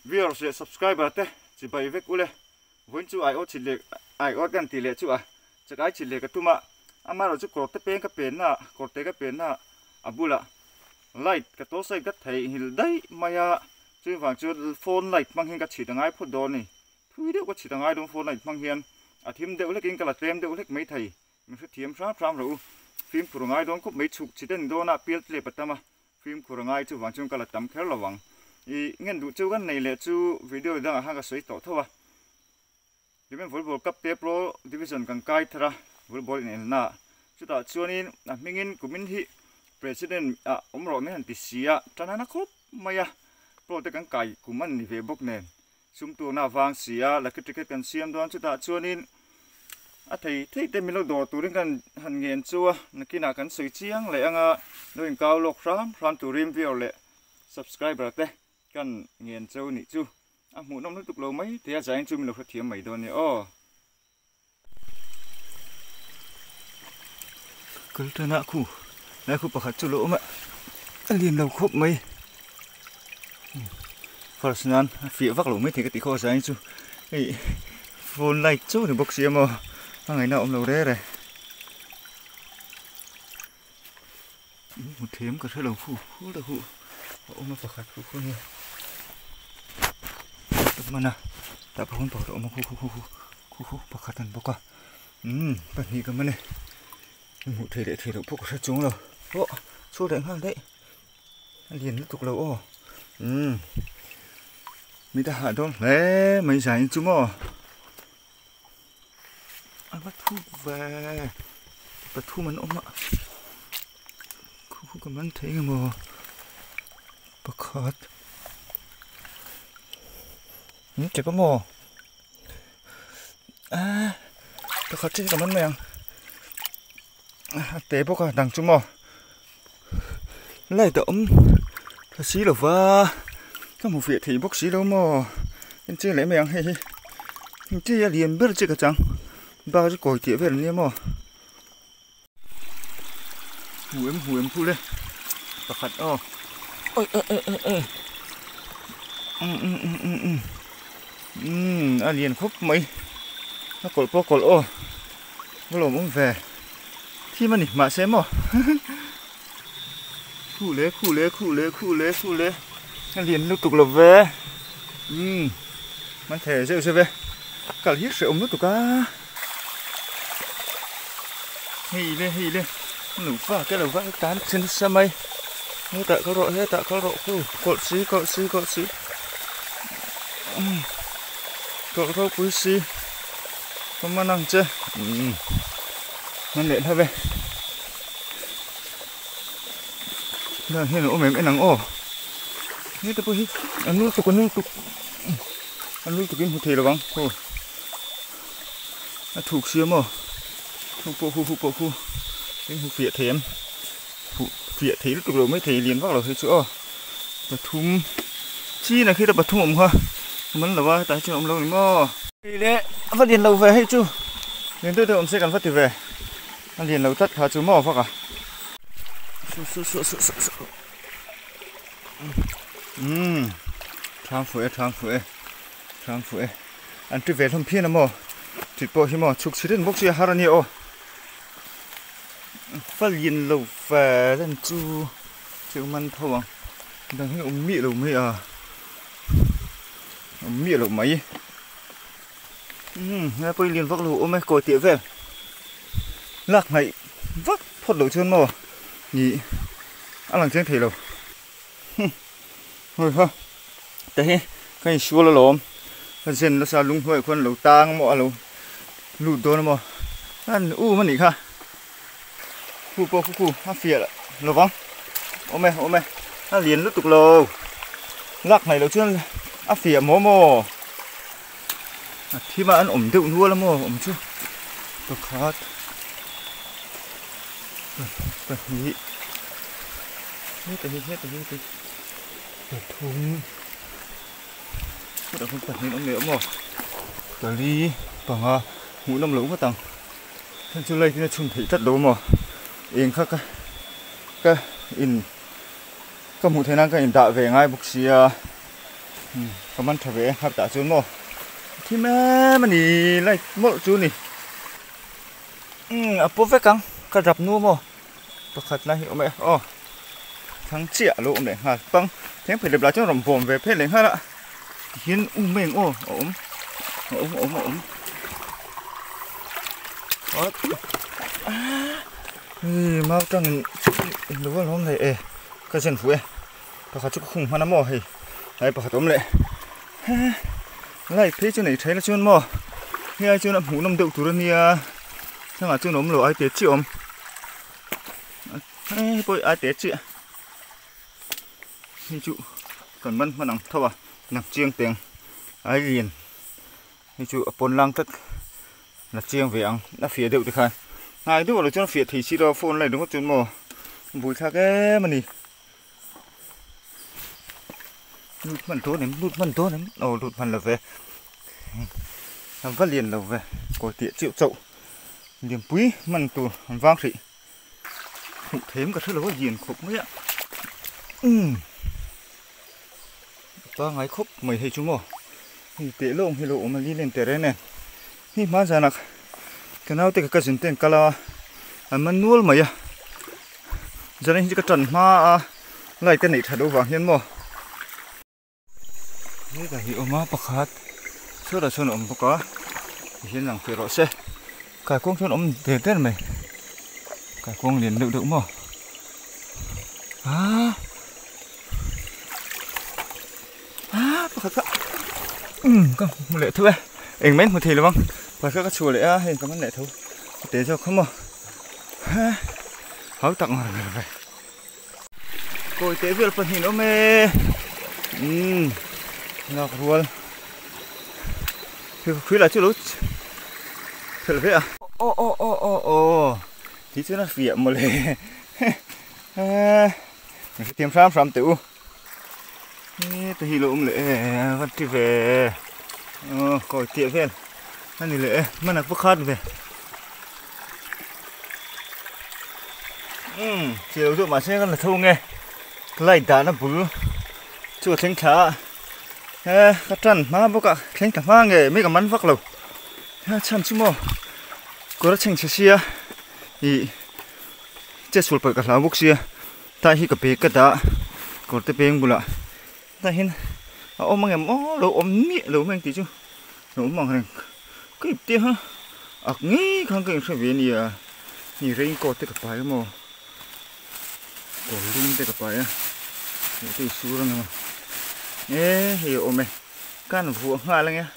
viewers le subscriber te chi bai vek ule voin chu ai o chile ai o gan ti le chu a chakai chile ka tuma amaro chu kor te pen ka pen na kor te ka pen na abula light ka to sai ka thei hil dai maya chu wang chu phone light mang hin ka chi dangai phut do ni thui de ko chi dangai dong phone light mang hian a thim de ule king kala trem de ule mai thei mi su thiam ram ro phim phurangai dong ko mai chuk chi den do na pil tle patama phim phurangai chu wang chung kala tam kher lawang i ngen du chu gan nei le chu video da ha ka soi to thowa dimen volleyball cup te pro division kan kai thara volleyball in na chu ta chuanin a mingin kumin hi president a omro me han tisia tanana khop maya pro te kan kai kuman ni ve bok nen sum tu na wang sia la cricket kan siam don chu ta chuanin a thei te milo do turin kan han ngen chuwa nakina kan soi chiang le anga noin kaw lok ram turim view le subscriber te kan ngen chau ni chu a mu nom tuk lo mai te a jain chu milo thiam mai don ni o kal ta na khu pakhat chu lo ma alin lo khop mai personal fi vak lo mai the ka ti kho jain chu ei phone light chu ni box siamo ngày nào ông lâu đấy này, một thếm cả thế lâu phụ là phụ, ông nó phải khát phụ nha, tập mà nè, tập không bỏ ông mà phụ phải khát thằng bốc à, bạn nghĩ cái mà này, một thế để thế đâu phụ sẽ trúng rồi, ô, số đánh hàng đấy, liền nó tục lâu ô, mình ta hạ thôi, đấy, mấy giải chúng mà. Bắt thu về bắt thu mình ôm ạ không có mình thấy mà bắt khát chỉ có mò bắt khát chứ có mình mèng té bốc à đằng chung mò lại tôm là xí đâu va các một việc thì bốc xí đâu mò anh chưa lấy mèng hay anh chưa liền biết chưa cả chẳng bao nhiêu còi tía về luôn mà hù em phu lên bạc khát ôi liền khóc mấy nó cột po cột ô nó lồm ông về khi mà nỉ mà xem mà khu lế nó liền lúc tục là vềมันthể rêu về cả hiếc sẽ ôm nước tục á hi lên lũ phá cái lũ phá tán trên xe mây hết tạ có rọ cột xí cột quý xí không mà năng chứมันlện thôi về đây hiện là ôm em nắng ô hết tập hi ăn nước tục kim hụt thì là bằng ô thuộc xưa mà phụ cái hụt việt thêm việt thấy lúc đầu mới thấy liền vào rồi thấy chỗ bật thum chi là khi ta bật thum ổng ha mình làว่าtại chỗ ông lâu mà đi đấy phát điện lâu về hay chú đến tôi ông sẽ cần phát tiền về phát điện lâu tất cả chú mò phát à thang phụ anh đi về thăm phiên là mò thịt bò thì mò chục xí đến bốc xí hà ra nhiều phát điện lâu về lên chú chứ mình thôi đang thấy ông mị lâu mấy à ông mị lâu mấy nghe bây liền vác lâu ôm mấy còi tía về lạc này vác phật lâu chân mò nhỉ ăn lần trên thầy lâu thôi ha đấy cái xua là lồm cái chân nó sao lung hơi con lâu tang mò lâu lụt đó mò ăn mà nỉ ha khu ha phìa lại lâu vắng ôm mày nó liền lúc tục lâu lắc này lâu chưa phìa mò khi mà ăn ổn đựng nuôi lắm mò ổn chưa cực khát nhỉ hết thùng không phải nên ông nếu mà tờ ly bằng ngũ năm lũ cái tầng thân chưa lấy thì nó chung thị rất đâu mà yên khác cái in có một thế năng cái in tạo về ngay bục xì ก็มันทะเวครับตาจูนโมที่แม่มันนี่ไล่โมจูนี่อ่ะปุ๊บไปกังกระดับนัวโมประคัดนะโอ้แม่อ๋อทั้งเจี๊ยลูกเนี่ยฮะปังแทงเผ็ดเดือบละจ้ารำผมเวเพลเลยฮะละเห็นอุ้มเมงโอ้โอ้มาจังรู้ว่าล้มเลยก็เช่นฝูประคัดจุกคุ้งมาน้ำโมเฮ้ยไอ้ประคัดล้มเลยไล่เพชรจุนไหนใช้ละจุนโมเฮ้ยจุนหูน้ำเดือดตัวนี้ถ้ามาจุนน้ำหล่อไอ้เต๋อจิ๋มเฮ้ยปอยไอ้เต๋อจิ๋นี่จุก่อนมันนังเท่าว่านังเจียงเตียงไอ้เรียนนี่จุปนลังตัดนักเจียงเวียงนักเฟียเดือดที่ใครไอ้ดูว่าเราจุนเฟียที่ชีโร่โฟนอะไรดูว่าจุนโมบุยทักมันนี่ลุดมันโตเนี่ยลุดมันโตเนี่ยโอ้ลุดมันเลยทำฟันเลียนเลยก๋วยเตี๋ยวเจียวโจ๊เลียมปุ้ยมันตัวมันวางสิถูกเทมก็เท่าไหร่ว่าเย็นครบไหมอ่ะตัวไงครบไม่ให้ชุ่มอ่ะนี่เตะลงให้โลมันลีเล่นเตะได้เนี่ยนี่มาจากนักกันเอาแต่ก็สินเต้นกันละมันนัวไหมอ่ะจะได้ที่กระจันมาไล่กันอีกถ้าดูวางเห็นมั้ยนี่ก็หิวมาประคัดเชื่อเราชวนประคัดเห็นหลังเฟรอเซ่กายกงชวนเดินเต้นไหมกายกงเรียนดึกมั้งประคัดก็มันเละทั่วเองไหมmộtทีเลยบ้างประคัดก็ชัวร์เลยเห็นก็มันเละทั่วเดี๋ยวจะเข้ามาเขาตักมาเลยโกยเตะเวลปนหินโอเมนักรัวคุยอะไรจุลุเสร็จแล้วโอ้ที่ชื่อน่าเฟียมาเลยเตรียมซ้ำติ๋วนี่ตัวฮีโร่เลยวันที่เวโกยเตะเวลนั่นนี่เลยมันนักพวกขาดเลยเจียวตัวมาเช่นกันละทุ่งไงไล่ด่านะบุ๋ชั่วเชิงขากระจันมาบุกะเชิงขาไงไม่กับมันฟักเราฉันชั่วโมงก็รักเชิงเชียอีเจ้าสุดเปิดกระลาบุกเชียตาฮีกับเบกกระดาก็จะเป็นบุละตาเห็นเอามังเอ็มเราอมนี่เราแม่งตีจูเรามังเอ็มก็อีกเดียวฮะอักงี้ข้างกันเสียเวียนี่นี่เร่งกอดเตะกับไปมั้งกอดลิงเตะกับไปเดี๋ยวตีสู้แล้วมั้งเฮ้ยโอเมกันหัวหาอะไรเงี้ย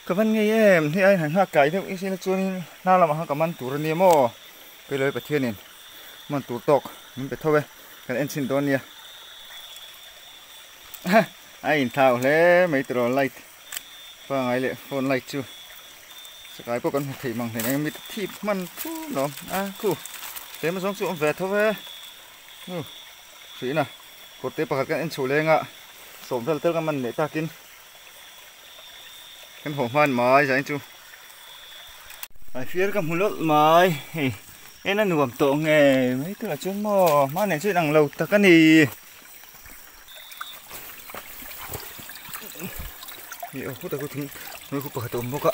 ก็มันไงที่ไอ้หันหักไก่ที่ไอ้สิ่งตัวนี้น่าละมั้งกับมันตัวนี้มั้งไปเลยไปเที่ยวนี่มันตัวตกมันไปเท่าไหร่กันเอ็นซินตัวนี้ไอ้เท่าเลยไม่ตัวไลท์ฟังไอ้เลยโฟนไลท์จูสกายพวกกันถีมังเห็นไงมีที่มันฟูหนอคู่เต็มมาสองส่วนแหวนเท่าไหร่สีน่ะกดเตะปากกันเอ็นชูเลยงะสมเท่าเท่ากันมันเนี่ยตากินกันหัวมันไม้ใช่จูไอ้เฟียร์กับหุ่นรถไม้เอ็นนั่นหนุ่มโตไงไม่ตัวจุ่มหม้อมาเนี่ยช่วยดังเราตะกันดีนี่พูดแต่กูถึงมือกูเปิดตัวมันก็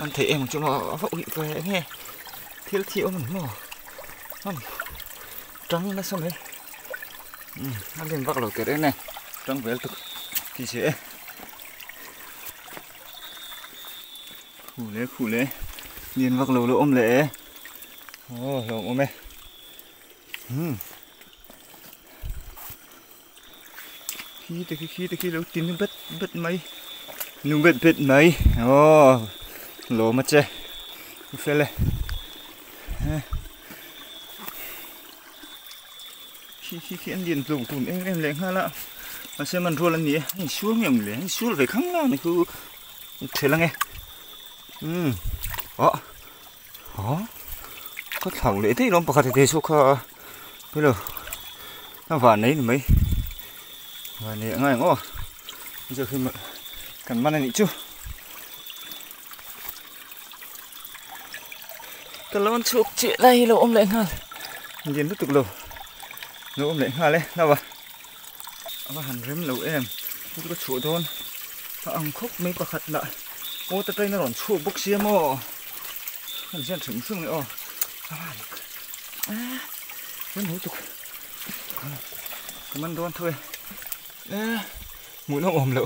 มันเทมันจุ่มหม้อเขาอุ้ยไปไงเที่ยวเที่ยวมันหม้อจังนะสมัยอันเล่นวักเราเกิดได้ไงจังเวลตุกที่เสียขู่เลยเรียนวักเราอมเลยโอ้ลงอมไหมขี้ตะกี้เราตีนเบ็ดไหมนุ่มเบ็ดไหมโอ้โหมาเจ้เฟลเลยขี้อันเดียนตุ่มเอ็งแรงฮะละมาเชื่อมันรัวแล้วนี่ชัวร์อย่างเลยชัวร์ไปข้างล่างนี่คือเท่าไงก็เท่าเลยที่เราปกติเทสุขไปเลยถ้าหวานนี้หรือไม่หวานนี้ง่ายง้อจะขึ้นมากันมันนี่จูกันแล้วมันชุกเจี๊ยไรเราอมแรงฮะเย็นทุกๆเราอมแรงฮะเลยนะวะเอาหันเริ่มเรา ก็ชัวโดนอังคบไม่ประคัดละโอ้แต่ใจน่าหลอนชัวบกเสียมอมันเสียถึงซึ่งเลยอ๋อเฮ้ยหมูตุกมันโดนถ้วยหมูน้องอมเลย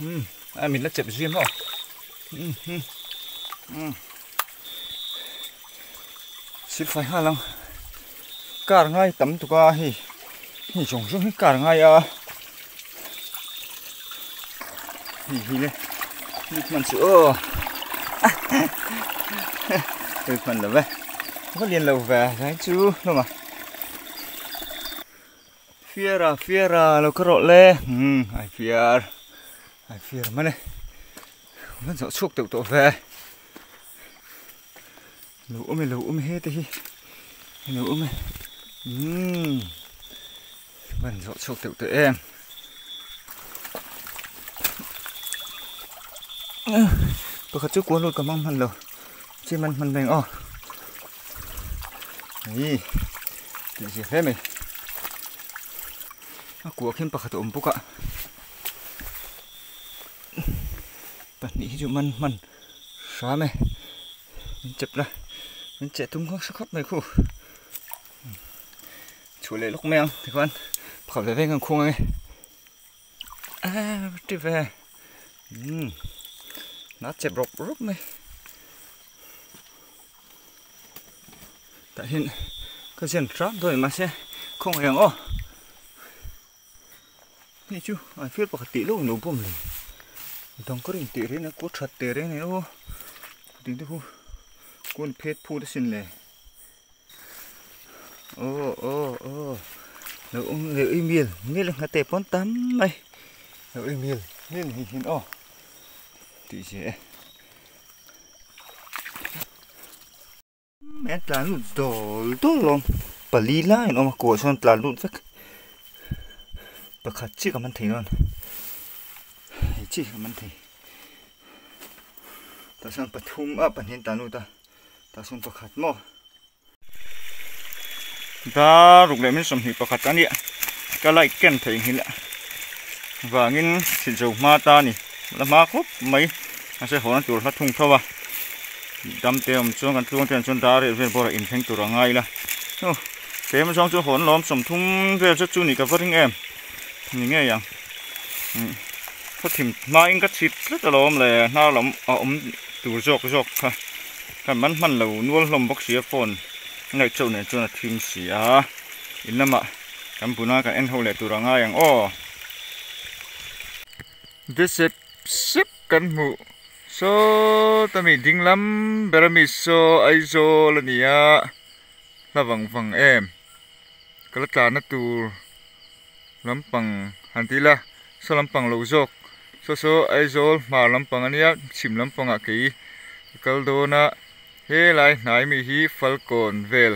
mình đã chụp riêng rồi xin phải hai lần cả ngay tắm tụi ca hi trồng xuống cả ngay hi này mình sữa phần là về có liền lầu về đấy chứ đâu mà phía ra lâu có rộ lê ai phía mà này nó rõ chuộc tiểu tổ về lũ ôm hết đi lũ ôm mình rõ chuộc tiểu tổ em tôi khát chút cuốn luôn cả mong mình rồi chỉ mình đành đi gì hết mày của khiến bạc tụm bốc ạ bạn nghĩ cho mình xóa mày mình chụp ra mình chạy tung sắc khắp mày khu chủ lệ lúc mèo thì con khỏi về gần khu này đi về nó chẹp rộp mày tại hiện cái chuyện rắp rồi mà sẽ không hề ngóนี่chú ai biết bạc tỷ lúc nấu bom này đồng có định tỷ đấy nó cốt thật tỷ đấy này ô tính tới khu quân phết phu đã xin lệ ô nấu email nên là tệp con tắm mày nấu email nên hình ô tỷ sẽ mẹ ta lụt đổ luôn bà lý lại nó mà của son ta lụt vắt bà khát chỉ cả mình thấy luôn chỉ cả mình thấy ta sang bắt thum bản hiện ta nuôi ta sang bà khát mò ta rục lại mình sắm hỉ bà khát anh ạ cái lại kén thấy hình lạ và nghìn xịt dầu ma ta nè là ma khốp mấy anh sẽ hỏi anh chủ phát thùng thôi à đâm tiền choกันช่วงtiền chôn ta để về bỏ in thànhตัวngay là thế mà trong chỗ hỗn lóm sắm thùng về cho chú nị cả phát hình emนี่ไงยังพอถิ่มมาอิงก็ชิดแล้วจะล้มเลยน่าล้มตัวจอกค่ะกันมันเหลวนวลลมบกเสียฝนไงเจ้าเนี่ยจนถิ่มเสียอินละมะกันปุ่นกันเอ็นเขาเลยตัวง่ายอย่างอ้อเดี๋ยวสิบกันหมูโซตามีดิ้งล้ำเบรมิโซไอโซละเนี่ยระวังฟังเอ็มกระจานัตัวลำปังฮันทีละโซลำปังโลจกโซไอโซลมาลำปังอันนี้ชิมลำปังอะกีกัลโดนะเฮไลไหนมีฮีฟัลโกนเวล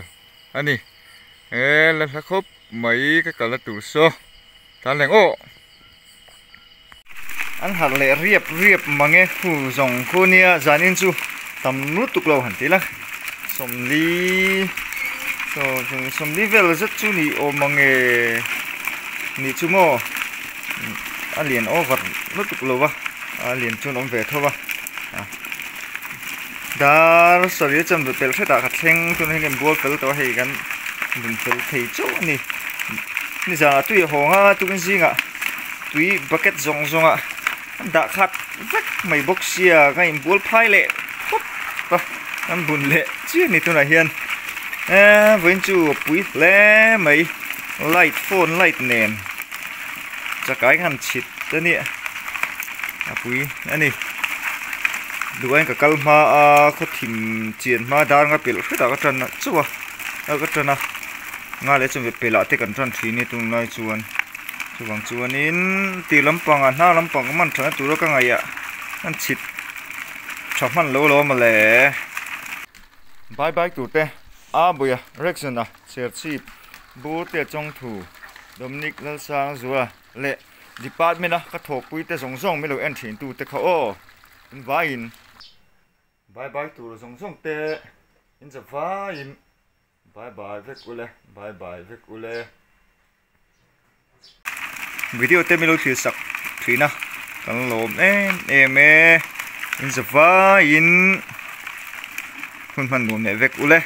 อันนี้แล้วถ้าครบไม่ก็กัลตูโซทานแหลงโออันหักเละเรียบมังเงคู่สองคู่เนี่ยจานินจูตำนุตุกโลฮันทีละสมลีเวลจะจูนี่โอมังเงนี่ชั่วโมงเหรียญโอ้วัดรถตุกโลวะเหรียญชนอมเวทวะดาร์สวัสดีจำดูเปลใช้ตาขัดเชงจนให้เงินบัวเปลตัวให้กันดุนเปลที่โจ้นี่จะตุยหงตุกันซิงตุยบักเก็ตซองดาขัดไม่บกเสียก็อิมบัวพายเละปุ๊บก็นั่นบุญเละเชี่ยนี่ตัวไหนเฮียนเว้นจูปุ๋ยเละไม่ไลท์โฟนไลท์เนมจะกลายกันชิดตัวนี้ปุ๋ยอันนี้ดูไอ้กับกัลมาเขาถิ่มเจียนมาดานกับเปลือกแต่ก็จันนะชัวก็จันนะงานเลยจนเปลือกที่กันจันทีนี่ตรงน้อยชวนนี้ตีลำปังหน้าลำปังก็มันถนัดตัวก็ไงนั่นชิดชอบมันโลมาเลยบายตัวเต้บุยเร็กซ์นะเชียร์ชีพบูเตจงถูดมนิกเลซางซัวเละดิปาร์ตเมนต์ก็ถกปุยเตส่งไม่รู้เอ็นถิ่นตูเตเขาเป็นวายินบายตัวส่งเตอินจะวายินบายเวกุเล่บายเวกุเล่วิดีโอเตไม่รู้ถือสัก thủy na kan lom em in zawa in hun man nuam ne vek ule